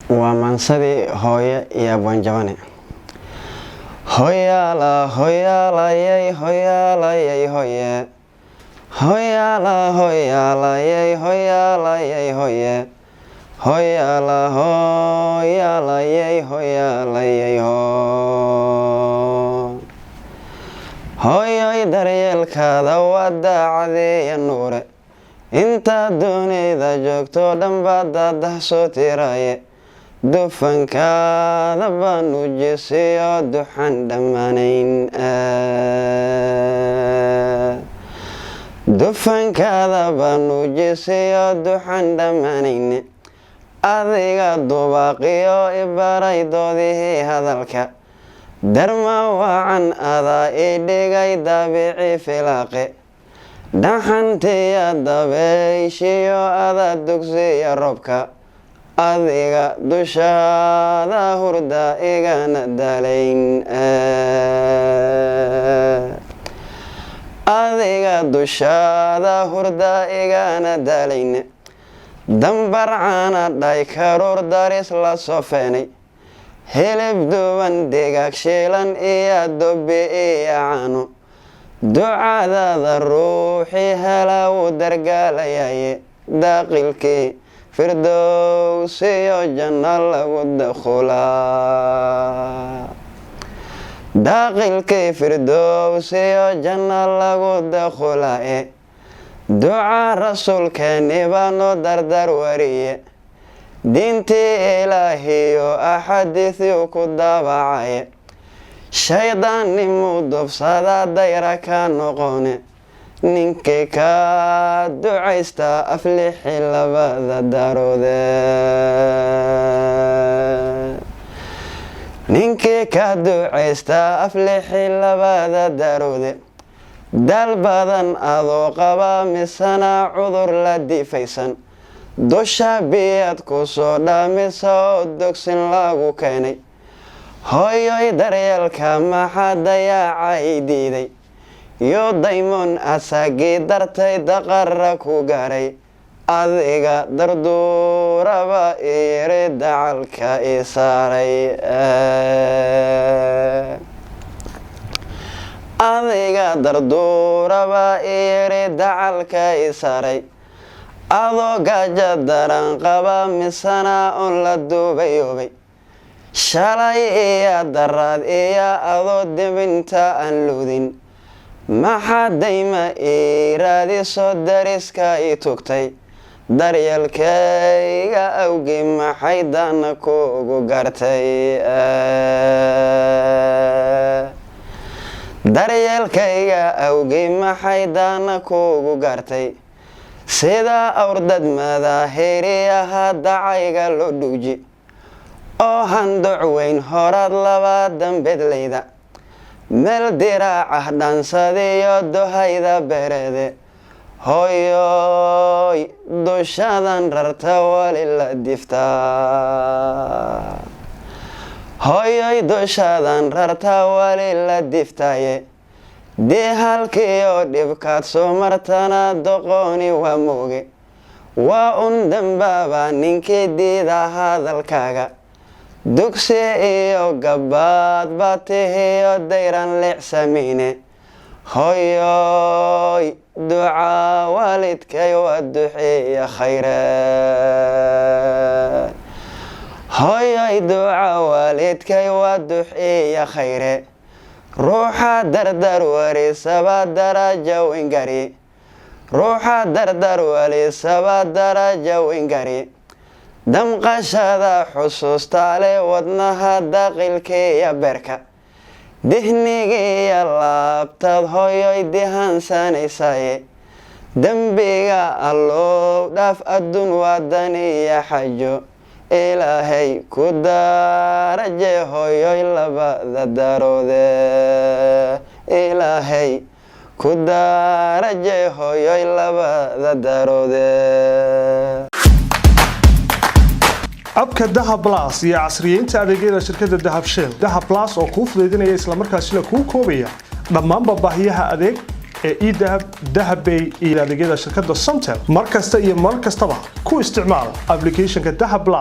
waa maansadii hooyo iyo abwaanjabane. Hoyala hoyala yey hoyala yey hoye, hoyala hoyala yey hoyala yey hoye, hoyala hoyala yey hoyala yey ho. Hoyoy daryeelkaada waa daacadeeya nuure, inta dunida joogto dhan baa daadah soo tiraaye, dufankaada baan u jeesiyo duxan dhammaanayn. Dufankaada baan u jeesiyo duxan dhammaanayn, adiga dubaaqiyo ibaray doodihii hadalka, darma wacan adaa ii dhigay daabici filaaqe, dhaxantiya dabeyshiyo adaa dugsiya robka, adiga dushaada hurda igana daalayn. Adiga dushaada hurda igana daalayn, dambarcana dhay karuur daris la soo feenay, hilib duban digaag shiilan iyo dobi iyo caano, ducadaada ruuxii hela wuu dargaalayaye, daaqilkii firdowsiyo janno lagu dakhulaa. Daaqilkii firdowsiyo janno lagu dakhulaa, duca rasuulkeeni baa noo dardar wariye, diintii ilaahiyo axaadiisyuu ku daabacaye, shaydaannimuu dubsada dayra ka noqone, ninkii ka ducaysta aflixi labada daaroode. Ninkii ka ducaysta aflixi labada daaroode, daal badan adoo qaba misana cudur la difaysan, dusha biyaad ku soo dhaamisa oo dogsin lagu keenay, hooyoy daryeelka maxaa dayaacay diiday, yo daymoon asagii dartay daqara ku gaaray, adiga darduuraba iyiri dacalka ii saaray. Adiga darduuraba iyiri dacalka ii saaray, adoo gaaja daran qaba misana on la duubayoobay, shalay iyo daraad iyo adoo dibinta aan luudin, maxaa dayma ii raadiso dariska ii tugtay, daryeelkayga awgii maxay daana kuugu gartay. Daryeelkayga awgii maxay daana kuugu gartay, sida awrdadmada heriyaha dacayga loo dhuuji, oo handuc weyn horaad laba dambedlayda, meel diraaca dhansadiyo duhayda bereede, hooyoy dushadan rarta wali la diftaa. Hooyoy dushadan rarta wali la diftaaye, dii halkiyo dhibkaad soo martana doqoni waa mooge, waa un dambaaba ninkii diida hadalkaaga, dugsi iyo gabaad baa tihiyo dayran leecsameyne, hooyoy duca waalidkay waa duxiya khayre. Hooyoy duca waalidkay waa duxiya khayre, ruuxa dardar warisaba daraja weyn gari, ruuxa dardar warisaba daraja weyn gari, damqashada xusuusta leh wadnaha daaqilkiiya beerka, dihnigiiya laabtaad hooyoy dihansanaysaye, dembiga allow dhaaf adduun waadan iyo xajo, ilaahay ku daraje hooyoy labada daaroode. Ilaahay ku daraje hooyoy labada daaroode. abka Dahab Plus iyo casriyeynta adeegyada shirkadda Dahab Shell. Dahab Plus oo kuu fududeynaya isla markaasina kuu koobaya dhammaan baahiyaha adeeg ee e-Dahab, Dahab Pay iyo adeegyada shirkadda Somtel. Mar kasta iyo mar kastaba ku isticmaal applicationka Dahab Plus